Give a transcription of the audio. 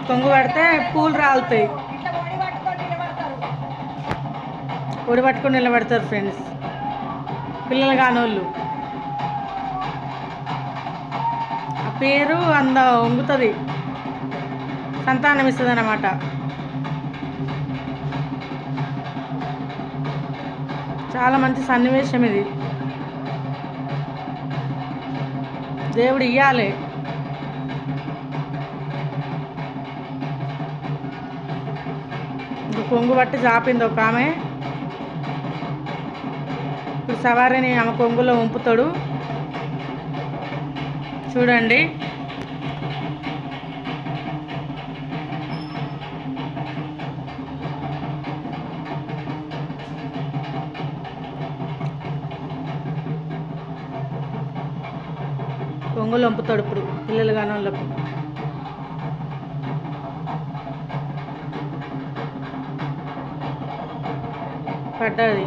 కొంగు పడితే పూలు రాలుతాయి. ఒడి పట్టుకొని నిలబడతారు ఫ్రెండ్స్, పిల్లలు కానోళ్ళు. ఆ పేరు వంగుతుంది, సంతానం ఇస్తుంది అన్నమాట. చాలా మంచి సన్నివేశం ఇది. దేవుడు ఇయ్యాలి. కొంగు బట్టి చాపింది ఒక ఆమె. ఇప్పుడు సవారిని ఆమె కొంగులో ఉంపుతాడు. చూడండి. కొంగులు వంపుతాడు ఇప్పుడు పిల్లలు కాని వాళ్ళకు. పడ్డది.